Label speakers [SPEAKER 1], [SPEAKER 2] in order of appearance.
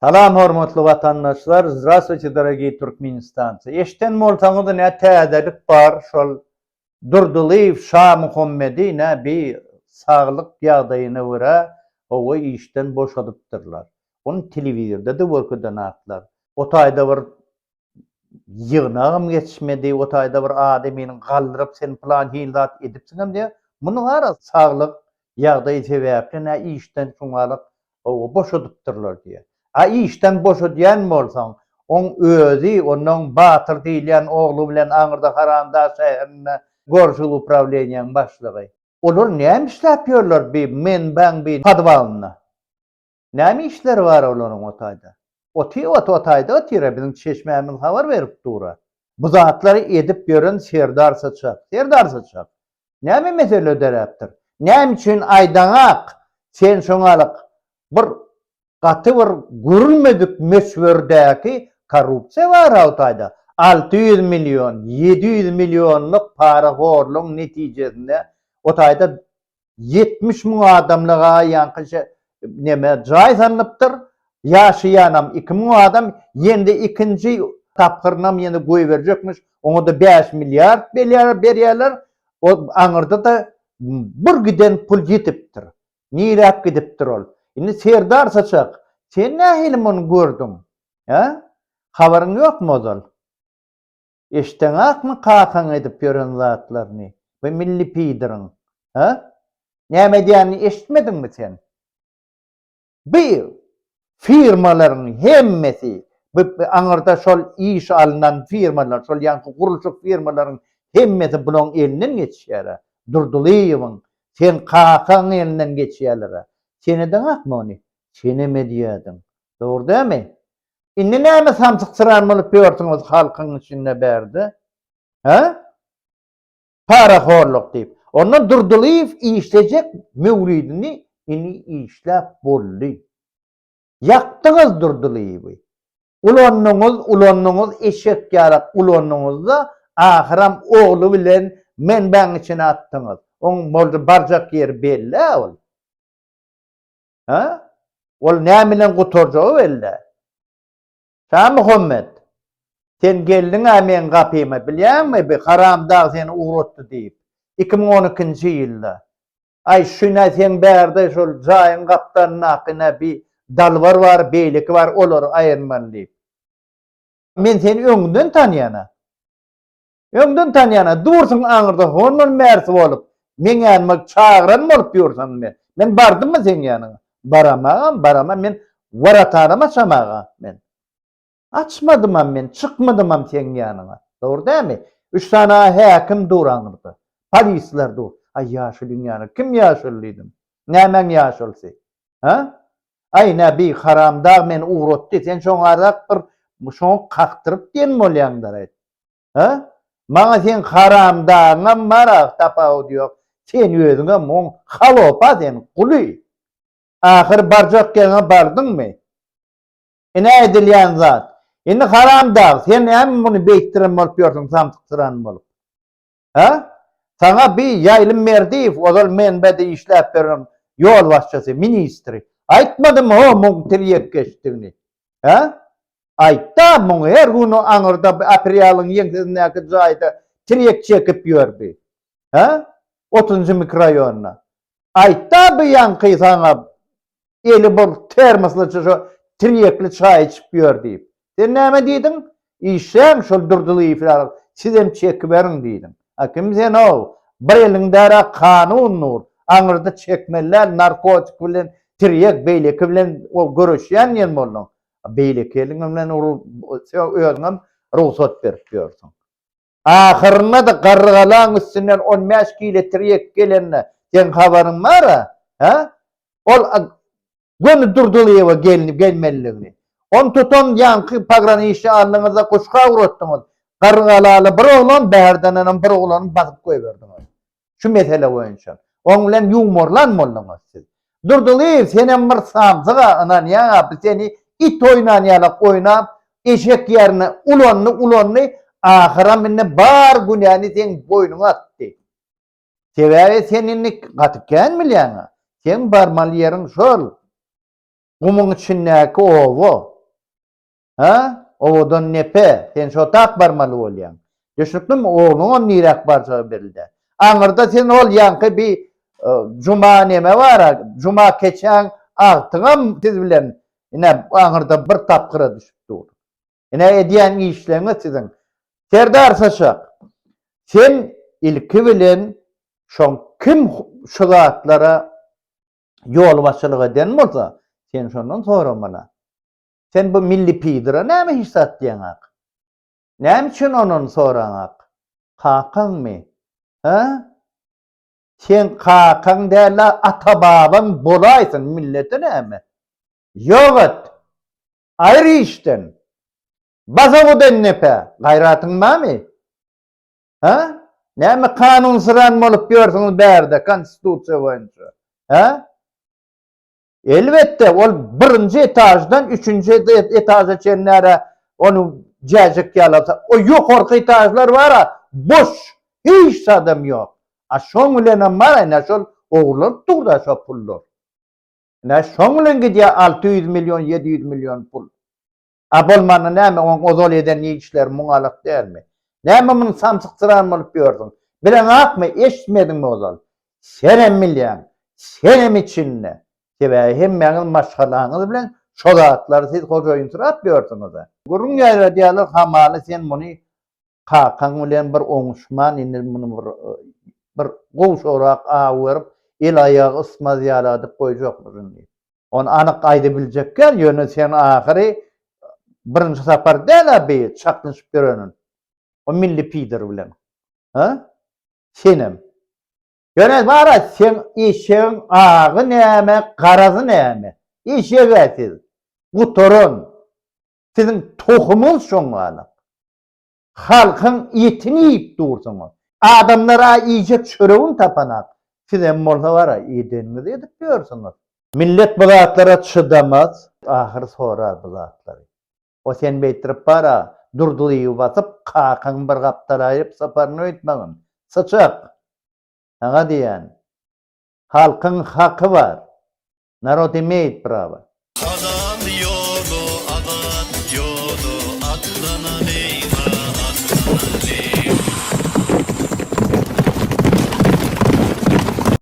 [SPEAKER 1] Salam hormatly vatandaşlar, здравствуйте, dорогие turkmenistanцы. Eşten molsaňyz ne täzelik bar, şol Durdulyv Şah Muhammedi ne bir saglyk ýagdaýyna görä, owa işden boşadypdyrlar. Onu telewizorda da görkezden atlar. O taýda bir ýygnagym geçmedi, o taýda bir adamyň galdyryp sen plan hildat edipsiňem diýe. Muny gara saglyk ýagdaýy sebäpli ne işden şuňalyk owa boşadypdyrlar diýe. İşten boşadýan bolsaň, on özü, onuň Batyr diýilen ogly bilen Aňyrda Haramda şäherine gorşul upravleniýanyň başlygy. Olar näme işläp ýörler ben padwalyna? Näme işleri bar olaryň o taýda? O taýda otire biziň çeşmämiz habar berip dura. Bu zatlary edip ýören Serdar Saçak. Näme mesele öderäpdir? Näme üçin aýdaňak sen şoňalyk bir gaty bir görülmedik meşwerdäki korrupsiýa bar awtaýda. 600 milyon, 700 milyonlyk para gorluň netijesinde o taýda 70 000 adamlyga ýanky neme jaý sanlypdyr. Ýaşaýanam 2 000 adam ýende ikinji tapgyrnam ýene goý berjekmiş. Oňa da 5 milyard berýärler. O Aňyrda da bir giden pul ýetipdir. Nirap gidipdir ol. Indi Serdar Saçak, sen nähili muny gördüň? Habaryň ýokmy ozal? Eşdeňakmy kakaň edip ýören zatlaryny? Bu milli pidiriň. Näme diýeni eşitmediňmi sen? Bu firmalaryň hemmesi, bu Aňyrda şol iş alynan firmalar, şol ýanky gurulşyk firmalaryň hemmesi bunyň elinden geçýär. Durdulywyň, sen kakaň elinden geçýärler. Seni deňakmy ony? Seneme diýädiň. Dogry dämi? Indi näme samsyk-sıran bolup ýörsiňiz halkyň içinde berdi? Para horluk diýip. Ondan Durdulyw işlejek mewridini ini işläp boldy. Ýakdyňyz Durdulywy. Ulanyňyz eşek ýarak ulanyňyzda ahyram ogly bilen ben içine atdyňyz. On boldy barjak ýer belli ol. Ol näme bilen guturjagy belli. Şah Muhammed, sen geldiň men gapyma bilýärmi? Bir Haramda seni uğratdy diýip. 2012-nji ýylda. Ay şuna sen bärde şol jaýyň gapdanyna akyna bir dalbar bar, beýleki bar, olar aýyrman diýip. Men seni öňünden tanýana, dursun Aňyrda honun mersi bolup, men ýanyma çagyran bolup ýörsem men. Men bardymmy sen ýanyna? Baramam, men waratanama çamaga men. Açmadym men, çykmadym sen ýanyna. Dogry dämi? 3 tane häkim dur Aňyrda. Polisler dur. Ay ýaşul ýanyna, kim ýaşullydym? Nämen ýaşulsy? Ay näbi Haramda men uğratdy, sen şoňarak bir şoň kaktyryp diýen bolýandyr aýt. Maňa sen Haramdaňa marak tapaw diýok. Sen özüňe moň halopa sen guly. Ahir barjak ýerine bardyňmy? Ine edilýän zat. Indi Haramda sen hem muny beýtiren bolup ýörsiň, samsyk-sıran bolup. Sana bir ýaýlym Merdiýew, ozal menbede işläp beren ýol başçysy, ministri. Aýtmadymy o muň tirýek geçdigini? Aýtda muň her güni Aňyrda aperiýalyň ýeňsizindäki jaýda tirýek çekip ýördi. 30-njy mikroraýonyna. Aýtda bu ýanky sana eli bol termosly tirýekli çaý içip ýördi. Sen näme diýdiň? Işem şol Durdulywylar, sizem çekip berin diýdiň. Kim sen o? Bir elinde kanun nur. Aňyrda çekmeler, narkotik bilen, tirýek beýleki bilen o görüşýän ýen bolýar. Beýleki bilen özüňem ruhsat berip ýörsiň. Ahyrynda da garrygalaň üstünden 15 kilo tirýek gelenne sen habaryň bar-a? Ol gönü Durdulywa gelmeliligini. On tuton ýanky pagraniçy alnyňyza kuşka uratdyňyz. Garrygalaly bir oglan bäherden bir oglany basyp goýberdiňiz. Şu mesele boýunça. Oň bilen ýumorlanmalyňyz siz. Durdulyw senem bir samsyga anan ýa seni it oýnanýalyk oýnap, eşek ýerine ulanny ahyra minne bar günäni sen boýnuňa atdy. Sebäbi senini gatyp gelmeliň. Sen barmaly ýeriň şol. Gumun içindäki owu. Ha? Owodan nepe? Sen şo tak barmaly bolýan. Düşnükmi oğluňa nirak barça berildi. Aňyrda sen ol ýanky bir juma neme bar, juma keçäň agtyňam siz bilen ine aňyrda bir tapkyra düşüp dur. Ine edýän işleňi sizin. Serdar Saçak, sen ilki bilen şoň kim şugatlara yol başçylyk eden bolsa, sen şondan soramala. Sen bu milli pidira näme hissat diýeňak? Näme üçin onuň soraňak? Kakaň mı? Ha? Sen kakaň däl ata babaň bolaýsyn millete näme? Ýogat. Aýry işden. Bazawydan nepe? Gaýratyň barmy? Ha? Näme kanun syran bolup ýörsiňiz bärde konstitusiýa boýunça? Ha? Elbette ol birinci etajdan üçüncü etaja çenlere onu cacık yalata. O yukarı etajlar var ha, boş. Hiç adam yok. A şoň bilen var ne şol oğlan durda şo pullar. Ne şoň bilen gidiyor 600 milyon 700 milyon pul. A bolmany näme on ozol eden işler muňalyk dälmi? Näme muny samsykyran bolup ýördüň? Bilen akmy eşitmediňmi ozol? Senem milyon, senem içinde. Sebäbi hem meňin maşgalaňyz bilen şo zatlary siz hojaýyn surap ýörsiňiz. Gurun ýaýra diýerler hamaly sen muny kakaň bilen bir oňuşman indi muny bir gowşorak awyrp el aýagy ısmaz ýaladyp goýjakmyň. Onu anyk aýdy biljekler ýöne sen ahyry birinji sapar däl be çaknyşyp görenin. O milli pidir bilen. Ha? Senem. Ýöne bara sen işeň agy näme, garazy näme? İşeňsiz. Bu torun. Sizin tohumyz şoňaly. Halkyň etini ýip dursunuz. Adamlara iýjek çöregin tapanak. Siz hem bolsa bara edeniňiz edip ýörsiňiz. Millet bu zatlara çydamaz, ahyr sorar bu zatlary. O sen beýtirip bara durduly basyp kakaň bir gaptaraýyp saparyny öýtmegin. Saçak. Sana diýen, halkyň haky bar. Narod emeyt brava.